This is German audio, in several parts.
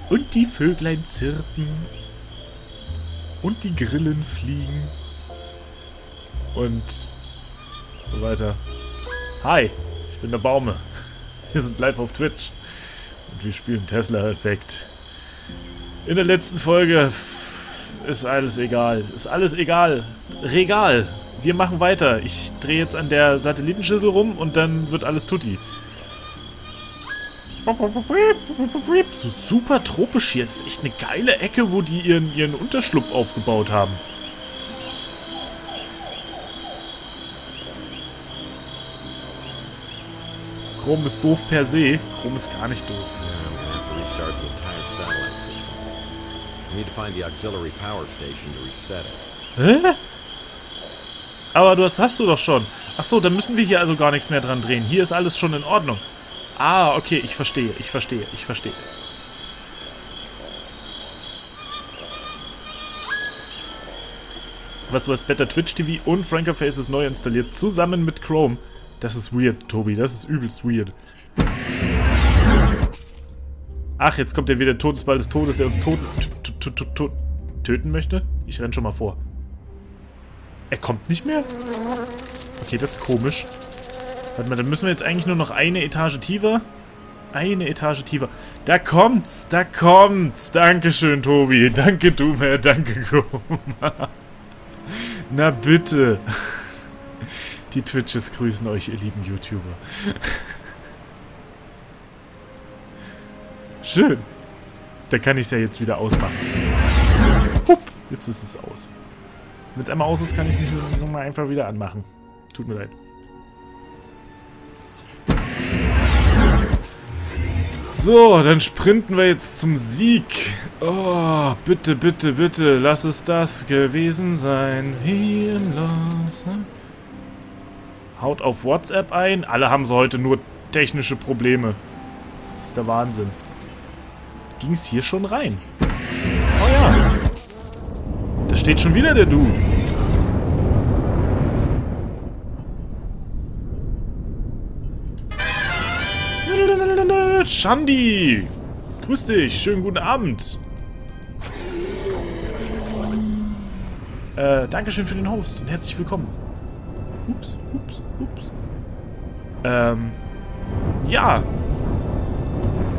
Und die Vöglein zirpen. Und die Grillen fliegen. Und so weiter. Hi, ich bin der Baume. Wir sind live auf Twitch. Und wir spielen Tesla Effect. In der letzten Folge ist alles egal. Ist alles egal. Regal. Wir machen weiter. Ich drehe jetzt an der Satellitenschüssel rum und dann wird alles tutti. So super tropisch hier. Das ist echt eine geile Ecke, wo die ihren Unterschlupf aufgebaut haben. Chrom ist doof per se. Chrom ist gar nicht doof. Hä? Aber das hast du doch schon. Achso, dann müssen wir hier also gar nichts mehr dran drehen. Hier ist alles schon in Ordnung. Ah, okay, ich verstehe. Was, du hast Better Twitch TV und Franker Faces neu installiert, zusammen mit Chrome. Das ist weird, Tobi. Das ist übelst weird. Ach, jetzt kommt ja wieder der Todesball des Todes, der uns töten möchte? Ich renn schon mal vor. Er kommt nicht mehr? Okay, das ist komisch. Warte mal, dann müssen wir jetzt eigentlich nur noch eine Etage tiefer. Eine Etage tiefer. Da kommt's, da kommt's. Dankeschön, Tobi. Danke, Dumer. Danke, Goma. Na bitte. Die Twitches grüßen euch, ihr lieben YouTuber. Schön. Da kann ich es ja jetzt wieder ausmachen. Hup, jetzt ist es aus. Wenn es einmal aus ist, kann ich es nicht nochmal einfach wieder anmachen. Tut mir leid. So, dann sprinten wir jetzt zum Sieg. Oh, bitte, bitte, bitte, lass es das gewesen sein. Wie im Los. Haut auf WhatsApp ein. Alle haben so heute nur technische Probleme. Das ist der Wahnsinn. Ging es hier schon rein? Oh ja. Da steht schon wieder der Dude. Shandi! Grüß dich, schönen guten Abend. Dankeschön für den Host und herzlich willkommen. Ups, ups, ups. Ja.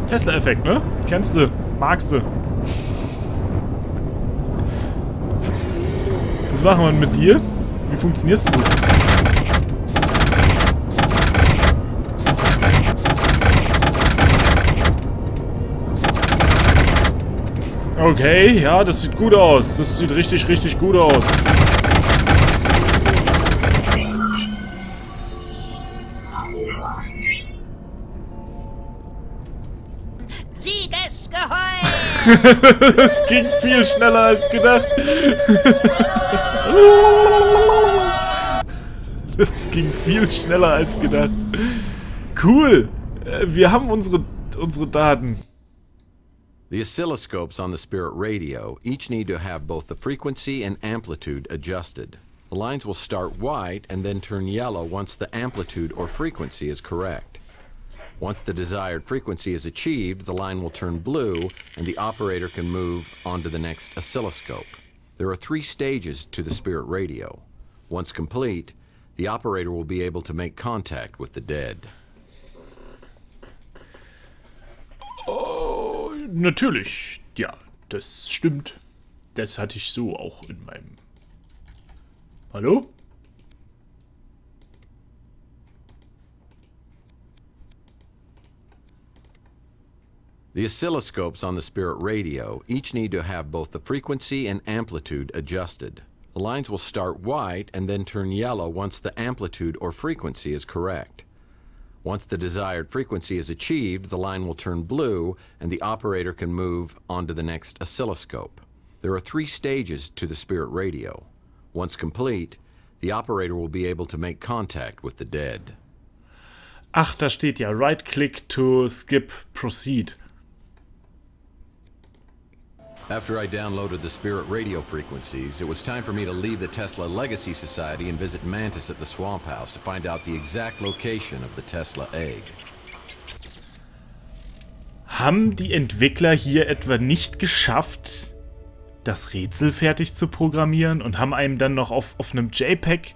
Tesla Effect, ne? Kennst du, magst du. Was machen wir mit dir? Wie funktionierst du? Okay, ja, das sieht gut aus. Das sieht richtig, richtig gut aus. Siegesgeheul! Das ging viel schneller als gedacht. Das ging viel schneller als gedacht. Cool. Wir haben unsere Daten. The oscilloscopes on the Spirit radio each need to have both the frequency and amplitude adjusted. The lines will start white and then turn yellow once the amplitude or frequency is correct. Once the desired frequency is achieved, the line will turn blue and the operator can move on to the next oscilloscope. There are 3 stages to the Spirit radio. Once complete, the operator will be able to make contact with the dead. Oh, natürlich. Ja, das stimmt. Das hatte ich so auch in meinem... Hallo? The oscilloscopes on the Spirit radio each need to have both the frequency and amplitude adjusted. The lines will start white and then turn yellow once the amplitude or frequency is correct. Once the desired frequency is achieved, the line will turn blue and the operator can move on to the next oscilloscope. There are 3 stages to the Spirit radio. Once complete, the operator will be able to make contact with the dead. Ach, da steht ja right click to skip proceed. After I downloaded the Spirit radio frequencies, it was time for me to leave the Tesla Legacy Society and visit Mantis at the Swamp House to find out the exact location of the Tesla egg. Haben die Entwickler hier etwa nicht geschafft, das Rätsel fertig zu programmieren und haben einem dann noch auf einem JPEG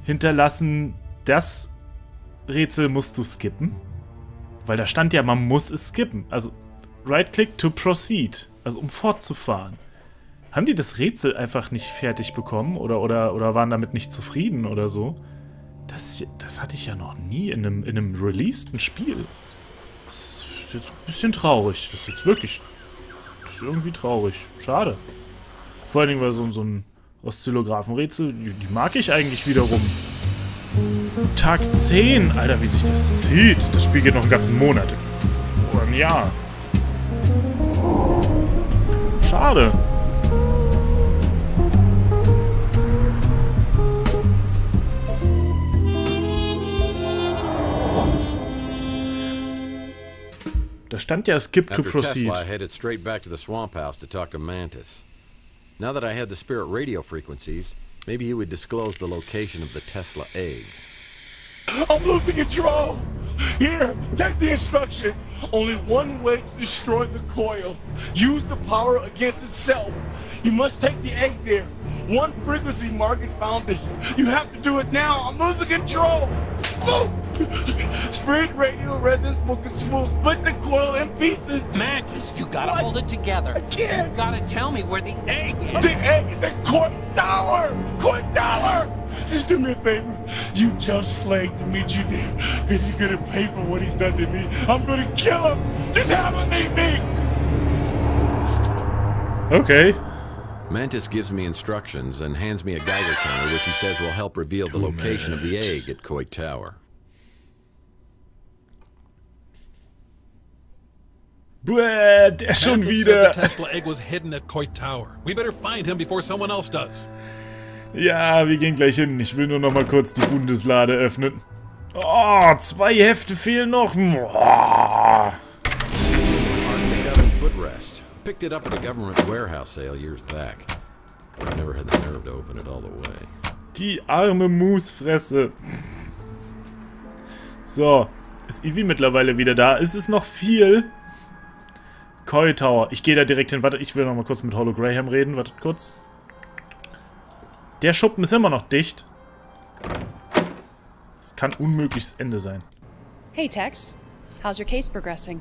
hinterlassen, das Rätsel musst du skippen? Weil da stand ja, man muss es skippen. Also, right-click to proceed. Also, um fortzufahren. Haben die das Rätsel einfach nicht fertig bekommen? Oder waren damit nicht zufrieden oder so? Das hatte ich ja noch nie in einem releaseden Spiel. Das ist jetzt ein bisschen traurig. Das ist jetzt wirklich... Das ist irgendwie traurig. Schade. Vor allen Dingen, weil so ein Oszillographenrätsel, die mag ich eigentlich wiederum. Tag 10. Alter, wie sich das zieht. Das Spiel geht noch einen ganzen Monat. Oder ein Jahr. Schade. Da stand ja skip to proceed. Tesla, I headed straight back to the swamp house to talk to Mantis. Now that I had the spirit radio frequencies, maybe he would disclose the location of the Tesla egg. I'm losing control! Here, take the instruction. Only one way to destroy the coil. Use the power against itself. You must take the egg there. One frequency market found it. You have to do it now. I'm losing control! Oh! Spirit radio resonance will split the coil in pieces. Mantis, you gotta hold it together. I can't. You gotta tell me where the egg is. The egg is at Court Tower! Court Tower! Just do me a favor. You tell Slade to meet you there, because he's gonna pay for what he's done to me. I'm gonna kill him. Just have him meet me. Okay. Mantis gives me instructions and hands me a Geiger counter, which he says will help reveal the location of the egg at Coit Tower. Bäh, der schon wieder. The Tesla egg was hidden at Coit Tower. We better find him before someone else does. Ja, wir gehen gleich hin. Ich will nur noch mal kurz die Bundeslade öffnen. Oh, 2 Hefte fehlen noch. Oh. Footrest. Picked it up at a government warehouse sale years back. I never had the nerve to open it all the way. Die arme Musfresse. So, ist Ivy mittlerweile wieder da? Ist es noch viel? Coil Tower. Ich gehe da direkt hin. Warte, ich will noch mal kurz mit Hollow Graham reden. Wartet kurz. Der Schuppen ist immer noch dicht. Das kann unmöglich das Ende sein. Hey Tex, how's your case progressing?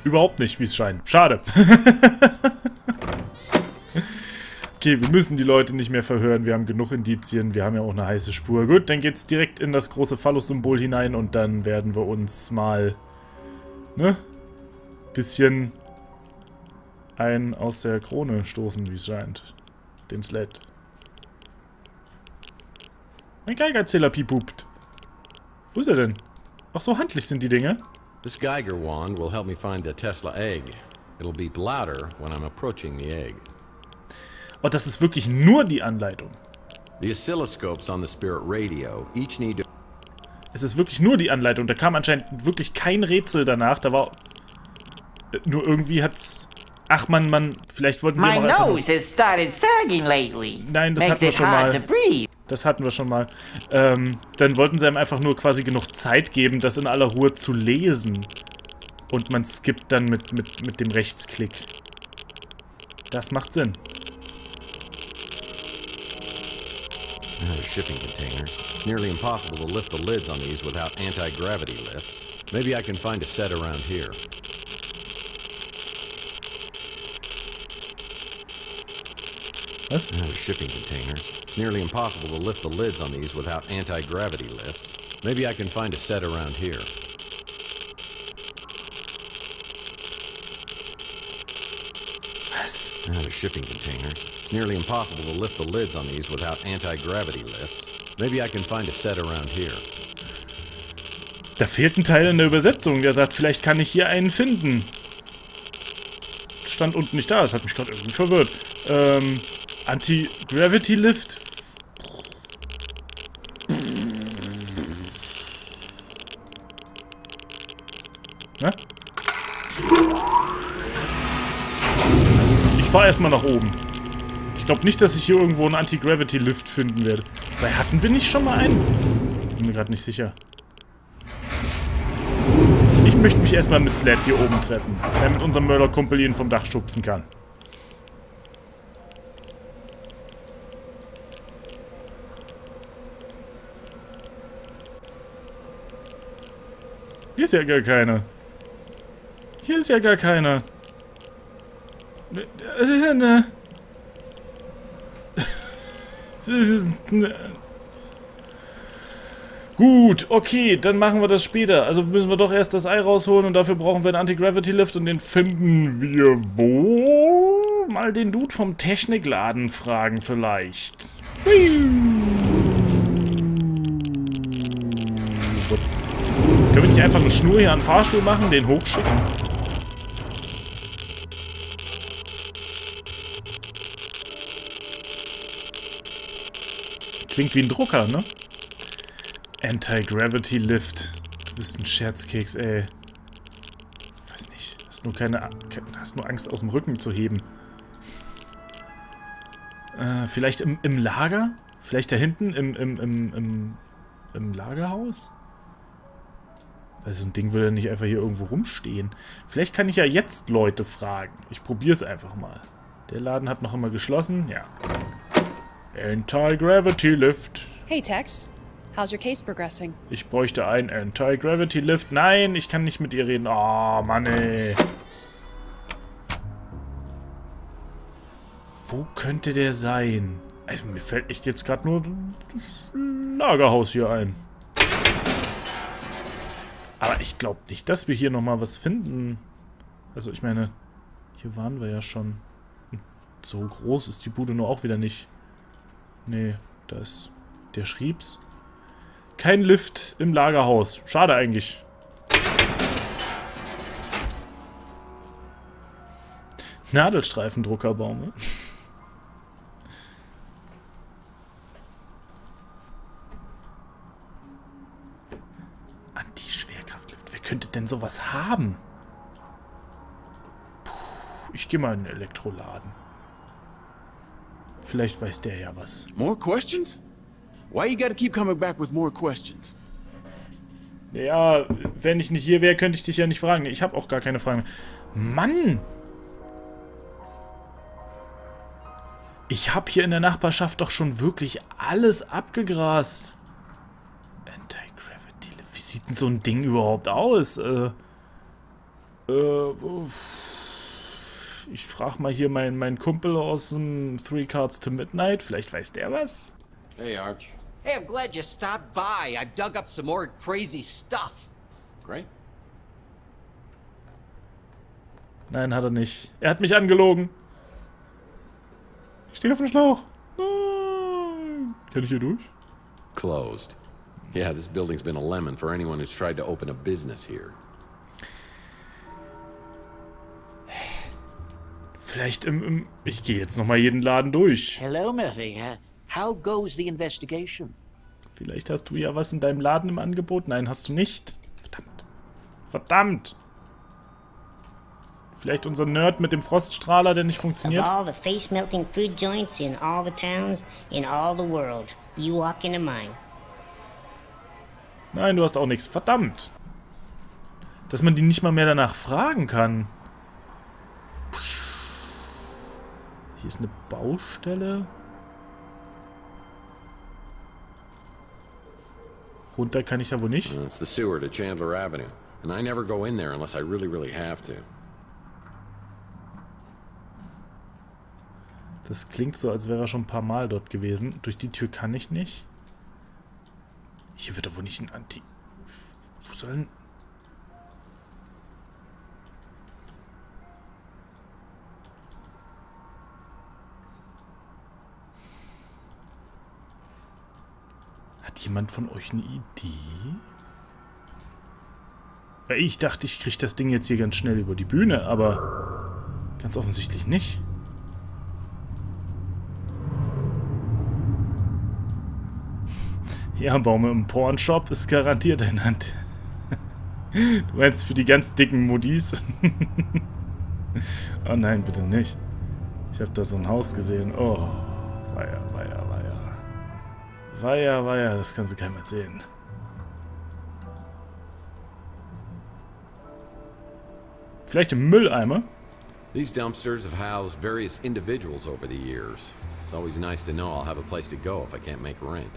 Überhaupt nicht, wie es scheint. Schade. Okay, wir müssen die Leute nicht mehr verhören. Wir haben genug Indizien. Wir haben ja auch eine heiße Spur. Gut, dann geht's direkt in das große Phallus-Symbol hinein und dann werden wir uns mal, ne, bisschen einen aus der Krone stoßen, wie es scheint. Den Slade. Mein Geigerzähler piepupt. Wo ist er denn? Ach, so handlich sind die Dinge. This Geiger wand will help me find the Tesla egg. It'll beep louder when I'm approaching the egg. Oh, das ist wirklich nur die Anleitung. The oscilloscopes on the spirit radio each need to... Es ist wirklich nur die Anleitung. Da kam anscheinend wirklich kein Rätsel danach. Da war... Nur irgendwie hat's... Ach man, vielleicht wollten sie My auch einfach... nose has started sagging lately. Nein, das Makes hatten wir it schon hard mal. to breathe. Das hatten wir schon mal. Dann wollten sie einem einfach nur quasi genug Zeit geben, das in aller Ruhe zu lesen. Und man skippt dann mit dem Rechtsklick. Das macht Sinn. Shipping containers. It's nearly impossible to lift the lids on these without anti-gravity lifts. Maybe I can find a set around here. Was? Shipping containers. It's nearly impossible to lift the lids on these without anti-gravity lifts. Maybe I can find a set around here. Was? Shipping containers. It's nearly impossible to lift the lids on these without anti-gravity lifts. Maybe I can find a set around here. Da fehlt ein Teil in der Übersetzung. Der sagt, vielleicht kann ich hier einen finden. Stand unten nicht da. Das hat mich gerade irgendwie verwirrt. Anti-Gravity Lift? Na? Ich fahre erstmal nach oben. Ich glaube nicht, dass ich hier irgendwo einen Anti-Gravity Lift finden werde. Weil hatten wir nicht schon mal einen? Bin mir gerade nicht sicher. Ich möchte mich erstmal mit Slade hier oben treffen, damit unser Mörderkumpel ihn vom Dach schubsen kann. Hier ist ja gar keiner. Hier ist ja gar keiner. Gut, okay, dann machen wir das später. Also müssen wir doch erst das Ei rausholen und dafür brauchen wir einen Anti-Gravity-Lift und den finden wir wo? Mal den Dude vom Technikladen fragen vielleicht. Ups. Können wir nicht einfach eine Schnur hier an den Fahrstuhl machen, den hochschicken? Klingt wie ein Drucker, ne? Anti-Gravity Lift. Du bist ein Scherzkeks, ey. Weiß nicht. Hast nur Angst, aus dem Rücken zu heben. Vielleicht im Lager? Vielleicht da hinten im Lagerhaus? Weil so ein Ding würde ja nicht einfach hier irgendwo rumstehen. Vielleicht kann ich ja jetzt Leute fragen. Ich probiere es einfach mal. Der Laden hat noch immer geschlossen. Ja. Anti-Gravity Lift. Hey, Tex. How's your case progressing? Ich bräuchte einen Anti-Gravity Lift. Nein, ich kann nicht mit ihr reden. Oh, Mann, ey. Wo könnte der sein? Also, mir fällt echt jetzt gerade nur das Lagerhaus hier ein. Aber ich glaube nicht, dass wir hier nochmal was finden. Also, ich meine, hier waren wir ja schon. Und so groß ist die Bude nur auch wieder nicht. Nee, da ist... Der schrieb's. Kein Lift im Lagerhaus. Schade eigentlich. Nadelstreifendrucker, Baume. Anti-Schwerkraftlift. Wer könnte denn sowas haben? Puh, ich gehe mal in den Elektroladen. Vielleicht weiß der ja was. More questions? Why you gotta keep coming back with more questions? Ja, wenn ich nicht hier wäre, könnte ich dich ja nicht fragen. Ich habe auch gar keine Fragen mehr. Mann! Ich habe hier in der Nachbarschaft doch schon wirklich alles abgegrast. Anti-Gravity. Wie sieht denn so ein Ding überhaupt aus? Ich frage mal hier meinen Kumpel aus dem Three Cards to Midnight. Vielleicht weiß der was. Hey, Arch. Hey, I'm glad you stopped by. I've dug up some more crazy stuff. Great. Nein, hat er nicht. Er hat mich angelogen. Ich stehe auf dem Schlauch. Nein. Kann ich hier durch? Closed. Yeah, this building's been a lemon for anyone who's tried to open a business here. Vielleicht ich gehe jetzt nochmal jeden Laden durch. Hello, Murphy. How goes the investigation? Vielleicht hast du ja was in deinem Laden im Angebot. Nein, hast du nicht. Verdammt. Verdammt. Vielleicht unser Nerd mit dem Froststrahler, der nicht funktioniert. Of all the face-melting food joints in all the towns, in all the world, you walk into mine. Nein, du hast auch nichts. Verdammt. Dass man die nicht mal mehr danach fragen kann. Hier ist eine Baustelle. Runter kann ich ja wohl nicht. It's the sewer to Chandler Avenue. And I never go in there unless I really, really have to. Das klingt so, als wäre er schon ein paar Mal dort gewesen. Durch die Tür kann ich nicht. Hier wird doch wohl nicht ein Anti... Wo soll denn... Hat jemand von euch eine Idee? Ich dachte, ich kriege das Ding jetzt hier ganz schnell über die Bühne, aber ganz offensichtlich nicht. Ja, Baume im Pornshop ist garantiert ein Hand. Du meinst für die ganz dicken Modis? Oh nein, bitte nicht. Ich habe da so ein Haus gesehen. Oh, weia, weia, weia. Weia, weia, das kann sie keinem erzählen. Vielleicht im Mülleimer? These dumpsters have housed various individuals over the years. It's always nice to know I'll have a place to go if I can't make rent.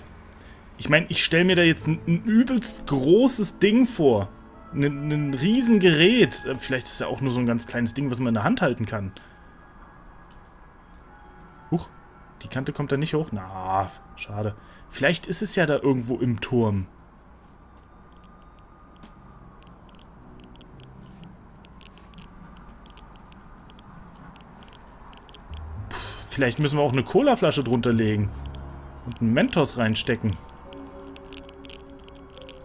Ich meine, ich stelle mir da jetzt ein übelst großes Ding vor. Ein Riesengerät. Vielleicht ist es ja auch nur so ein ganz kleines Ding, was man in der Hand halten kann. Huch, die Kante kommt da nicht hoch. Na, schade. Vielleicht ist es ja da irgendwo im Turm. Vielleicht müssen wir auch eine Colaflasche drunter legen. Und einen Mentos reinstecken.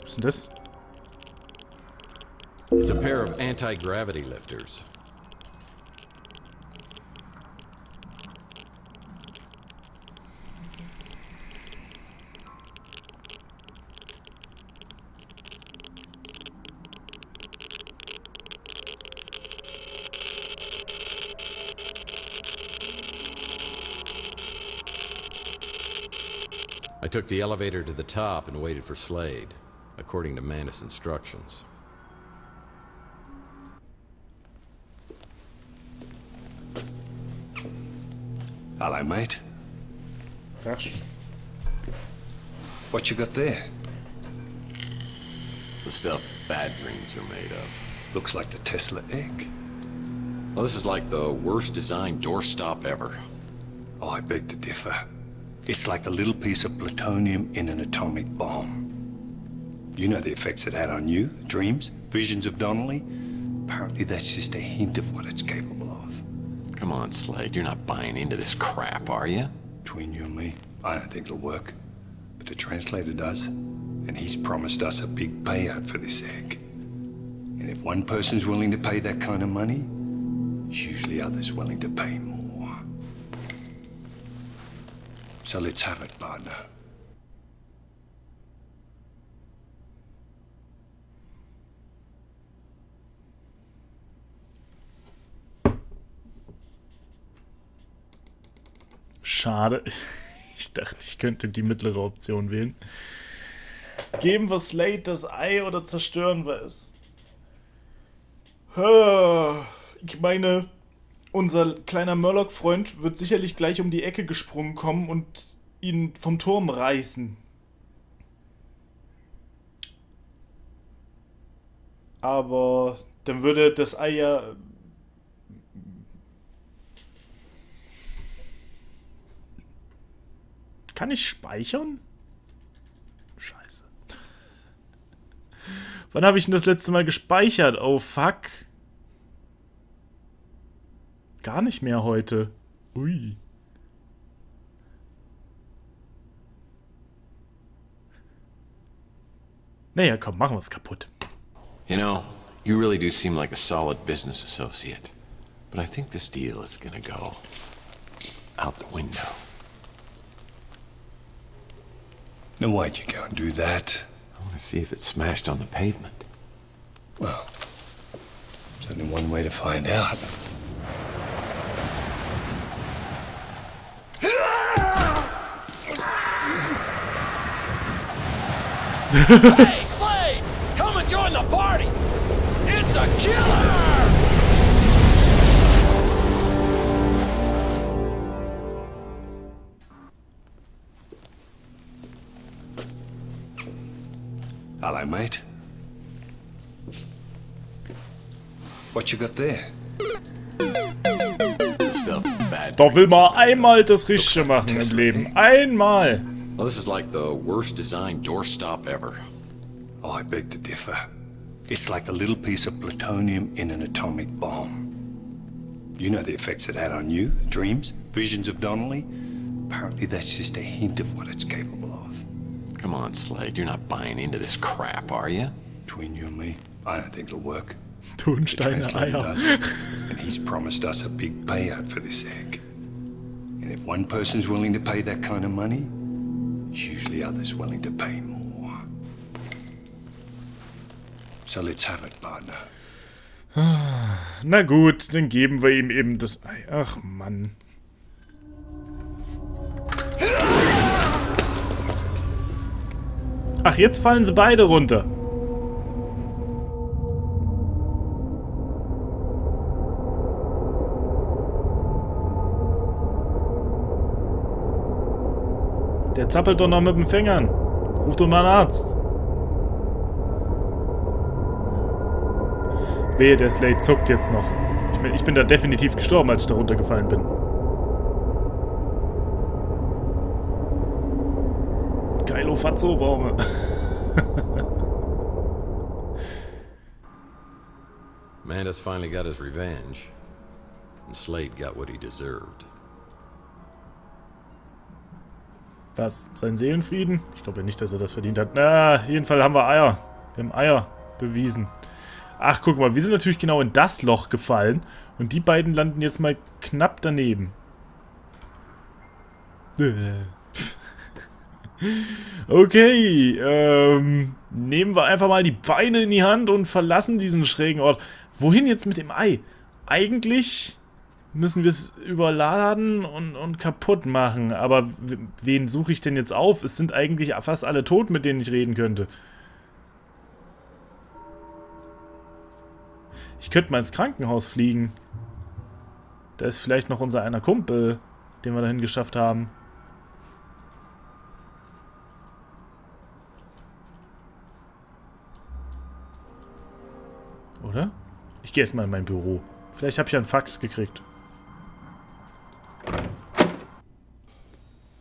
Was ist denn das? It's a pair of anti-gravity lifters. I took the elevator to the top and waited for Slade, according to Manus' instructions. Hello, mate. Gosh. What you got there? The stuff bad dreams are made of. Looks like the Tesla egg. Well, this is like the worst designed doorstop ever. Oh, I beg to differ. It's like a little piece of plutonium in an atomic bomb. You know the effects it had on you, dreams, visions of Donnelly? Apparently that's just a hint of what it's capable of. Come on, Slade, you're not buying into this crap, are you? Between you and me, I don't think it'll work. But the translator does. And he's promised us a big payout for this egg. And if one person's willing to pay that kind of money, there's usually others willing to pay more. So let's have it, partner. Schade. Ich dachte, ich könnte die mittlere Option wählen. Geben wir Slade das Ei oder zerstören wir es? Ich meine, unser kleiner Murloc-Freund wird sicherlich gleich um die Ecke gesprungen kommen und ihn vom Turm reißen. Aber dann würde das Ei ja... Kann ich speichern? Scheiße. Wann habe ich denn das letzte Mal gespeichert? Oh, fuck. Gar nicht mehr heute. Ui. Naja, komm, machen wir es kaputt. You know, you really do seem like a solid business associate. But I think this deal is gonna go out the window. Now why'd you go and do that? I want to see if it's smashed on the pavement. Well, there's only one way to find out. Hey, Slade! Come and join the party! It's a killer! Hello, mate. What you got there? Stuff bad. Doch will man einmal das Richtige machen im Leben. Einmal! Well, this is like the worst designed doorstop ever. Oh, I beg to differ. It's like a little piece of plutonium in an atomic bomb. You know the effects it had on you, dreams, visions of Donnelly? Apparently that's just a hint of what it's capable of. Come on, Slade, you're not buying into this crap, are you? Between you and me, I don't think it'll work. Tonsteine Eier. And he's promised us a big payout for this egg. And if one person's willing to pay that kind of money, there's usually others willing to pay more. So let's have it, partner. Na gut, dann geben wir ihm eben das Ei. Ach, Mann. Ach, jetzt fallen sie beide runter. Der zappelt doch noch mit dem Fingern. Ruf doch mal einen Arzt. Wehe, der Slade zuckt jetzt noch. Ich bin da definitiv gestorben, als ich da runtergefallen bin. Geilo Fatzo, Baume. Mantis finally got his revenge. And Slade got what he deserved. Was? Sein Seelenfrieden? Ich glaube ja nicht, dass er das verdient hat. Na, auf jeden Fall haben wir Eier. Wir haben Eier bewiesen. Ach, guck mal, wir sind natürlich genau in das Loch gefallen. Und die beiden landen jetzt mal knapp daneben. Okay, nehmen wir einfach mal die Beine in die Hand und verlassen diesen schrägen Ort. Wohin jetzt mit dem Ei? Eigentlich müssen wir es überladen und kaputt machen. Aber wen suche ich denn jetzt auf? Es sind eigentlich fast alle tot, mit denen ich reden könnte. Ich könnte mal ins Krankenhaus fliegen. Da ist vielleicht noch unser einer Kumpel, den wir dahin geschafft haben. Oder? Ich gehe erstmal in mein Büro. Vielleicht habe ich ja einen Fax gekriegt.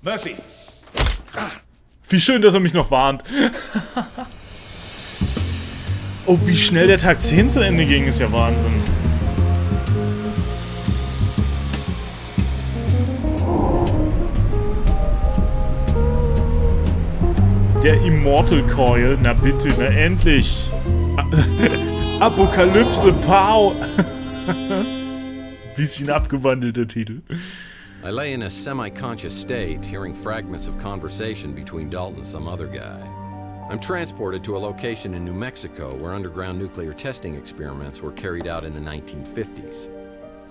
Murphy! Wie schön, dass er mich noch warnt. Oh, wie schnell der Tag 10 zu Ende ging, ist ja Wahnsinn. Der Immortal Coil, na bitte, na endlich. Apokalypse, pow! Bisschen abgewandelter Titel. I lay in a semi-conscious state, hearing fragments of conversation between Dalton and some other guy. I'm transported to a location in New Mexico where underground nuclear testing experiments were carried out in the 1950s.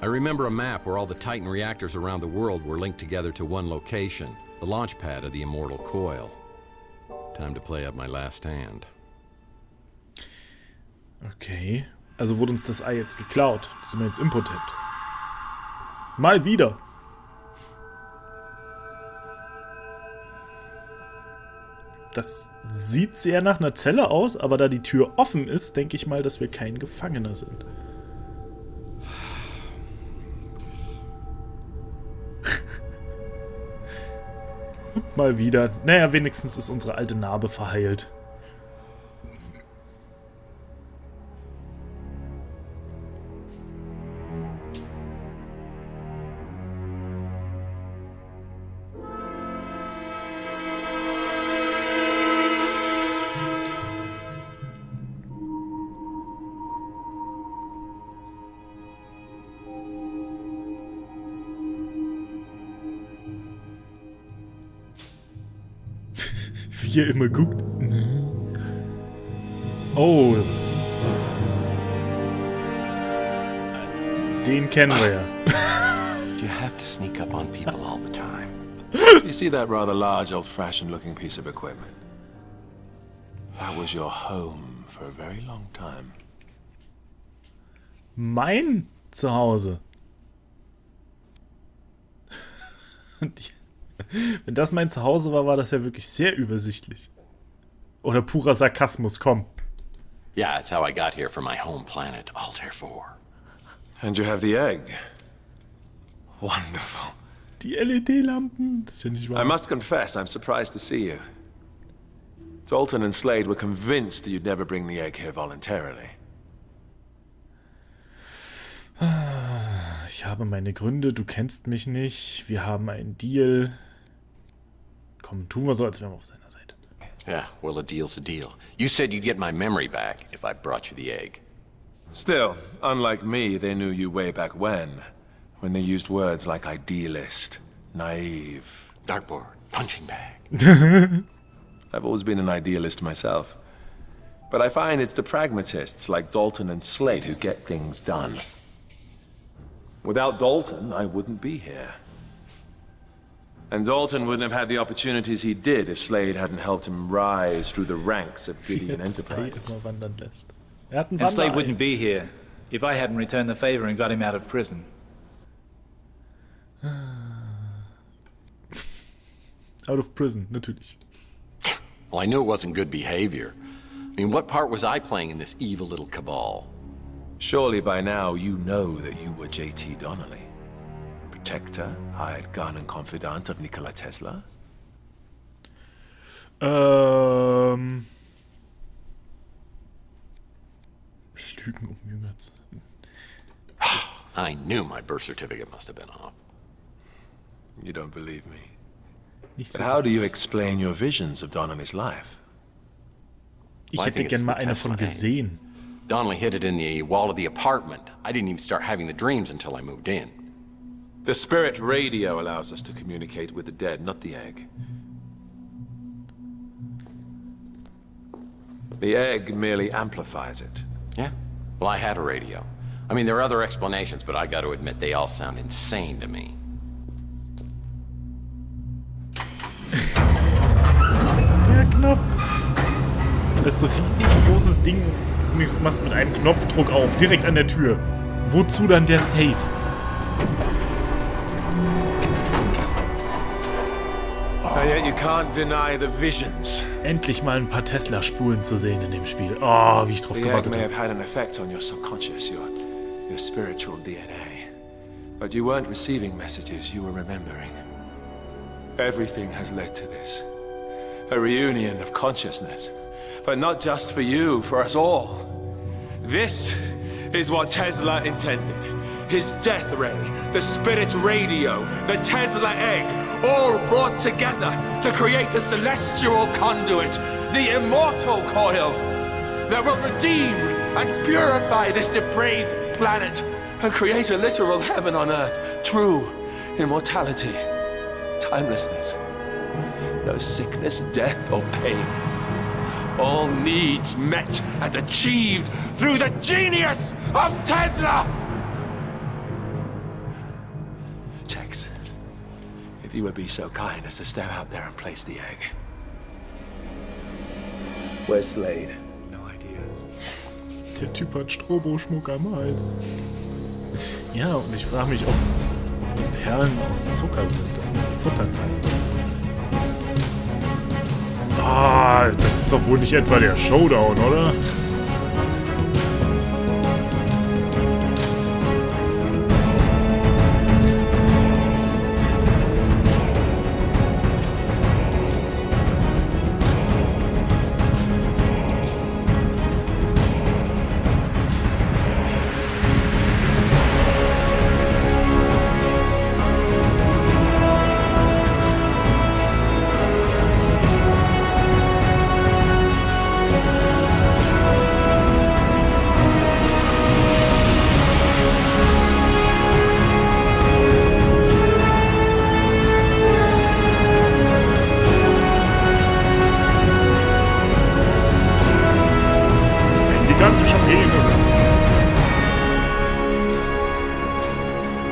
I remember a map where all the Titan reactors around the world were linked together to one location, the launch pad of the Immortal Coil. Time to play up my last hand. Okay, also wurde uns das Ei jetzt geklaut. Das sind wir jetzt impotent. Mal wieder. Das sieht sehr nach einer Zelle aus, aber da die Tür offen ist, denke ich mal, dass wir kein Gefangener sind. Und mal wieder. Naja, wenigstens ist unsere alte Narbe verheilt. Wie er immer guckt. Oh. Den kennen wir ja. Do you have to sneak up on people all the time? You see that rather large, old-fashioned looking piece of equipment? That was your home for a very long time. Mein Zuhause. Wenn das mein Zuhause war, war das ja wirklich sehr übersichtlich. Oder purer Sarkasmus, komm. Yeah, it's how I got here from my home planet, Altair 4. And you have the egg. Wonderful. Die LED-Lampen, das ist ja nicht wahr. I must confess, I'm surprised to see you. Dalton and Slade were convinced that you'd never bring the egg here voluntarily. Ich habe meine Gründe, du kennst mich nicht. Wir haben einen Deal. Komm, tun wir so, als wären wir auf seiner Seite. Yeah, well, a deal's a deal. You said you'd get my memory back if I brought you the egg. Still, unlike me, they knew you way back when they used words like idealist, naive, dartboard, punching bag. I've always been an idealist myself. But I find it's the pragmatists like Dalton and Slade who get things done. Without Dalton, I wouldn't be here. And Dalton wouldn't have had the opportunities he did if Slade hadn't helped him rise through the ranks of Gideon Enterprise. And Slade wouldn't be here if I hadn't returned the favor and got him out of prison. Out of prison, natürlich. Well, I knew it wasn't good behavior. I mean, what part was I playing in this evil little cabal? Surely by now you know that you were J.T. Donnelly. Protector, hired gun and confidant of Nikola Tesla? Lügen umjüngert. I knew my birth certificate must have been off. You don't believe me. But how do you explain your visions of Donnelly's life? Ich hätte gern mal eine von gesehen. Donnelly hid it in the wall of the apartment. I didn't even start having the dreams until I moved in. The spirit radio allows us to communicate with the dead, not the egg. The egg merely amplifies it. Yeah? Well, I had a radio. I mean, there are other explanations, but I got to admit, they all sound insane to me. Der Knopf. Das ist ein riesengroßes Ding. Du machst mit einem Knopfdruck auf, direkt an der Tür. Wozu dann der Safe? Yet you can't deny the visions. Endlich mal ein paar Tesla-Spulen zu sehen in dem Spiel. Oh, wie ich drauf gewartet may habe. have had an effect on your subconscious, your spiritual DNA. But you weren't receiving messages, you were remembering. Everything has led to this. A reunion of consciousness. But not just for you, for us all. This is what Tesla intended. His death ray, the spirit radio, the Tesla egg, all brought together to create a celestial conduit, the immortal coil, that will redeem and purify this depraved planet and create a literal heaven on earth, true immortality, timelessness, no sickness, death, or pain. All needs met and achieved through the genius of Tesla! Tex, if you would be so kind as to step out there and place the egg. Where's Slade? No idea. Der Typ hat Strobo-Schmuck am Hals. Ja, und ich frage mich, ob die Perlen aus Zucker sind, dass man die futtern kann. Ah, das ist doch wohl nicht etwa der Showdown, oder?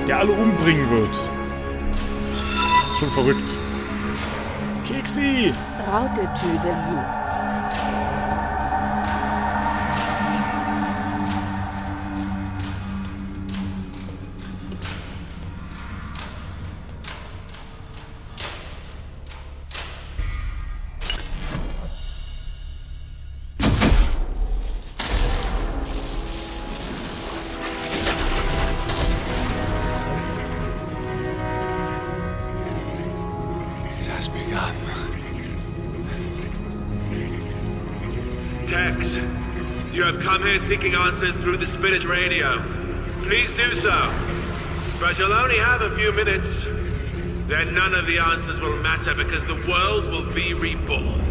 Der alle umbringen wird. Schon verrückt. Keksi! Route to the loop. Tex, you have come here seeking answers through the spirit radio. Please do so. But you'll only have a few minutes. Then none of the answers will matter because the world will be reborn.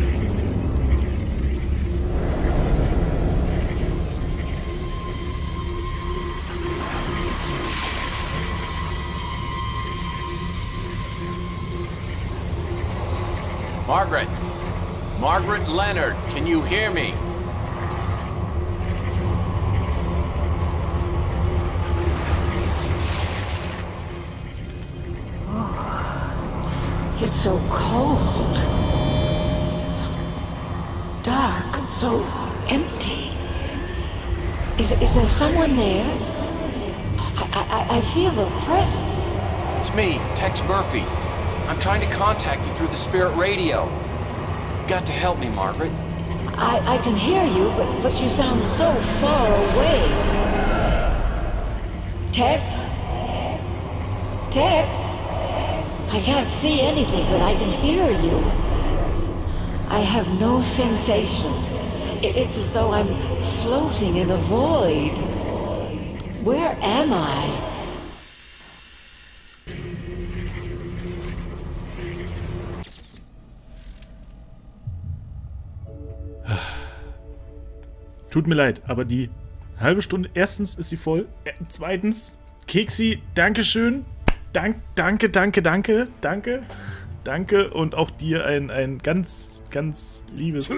Margaret! Margaret Leonard, can you hear me? Oh, it's so cold. So dark and so empty. Is there someone there? I feel a presence. It's me, Tex Murphy. I'm trying to contact you through the spirit radio. You got to help me, Margaret. I can hear you, but you sound so far away. Tex? Tex? I can't see anything, but I can hear you. I have no sensation. It's as though I'm floating in a void. Where am I? Tut mir leid, aber die halbe Stunde, erstens ist sie voll, zweitens, Keksi, Dankeschön, danke und auch dir ein ganz, ganz liebes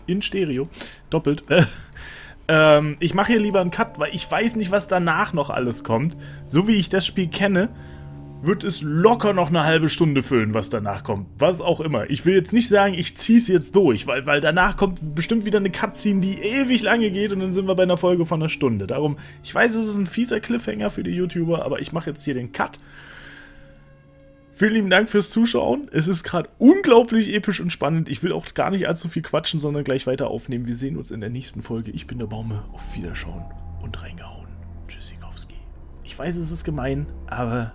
in Stereo, doppelt. Ich mache hier lieber einen Cut, weil ich weiß nicht, was danach noch alles kommt. So wie ich das Spiel kenne, wird es locker noch eine halbe Stunde füllen, was danach kommt. Was auch immer. Ich will jetzt nicht sagen, ich ziehe es jetzt durch, weil danach kommt bestimmt wieder eine Cutscene, die ewig lange geht und dann sind wir bei einer Folge von einer Stunde. Darum, ich weiß, es ist ein fieser Cliffhanger für die YouTuber, aber ich mache jetzt hier den Cut. Vielen lieben Dank fürs Zuschauen. Es ist gerade unglaublich episch und spannend. Ich will auch gar nicht allzu viel quatschen, sondern gleich weiter aufnehmen. Wir sehen uns in der nächsten Folge. Ich bin der Baume. Auf Wiederschauen und reingehauen. Tschüssikowski. Ich weiß, es ist gemein, aber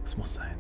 es muss sein.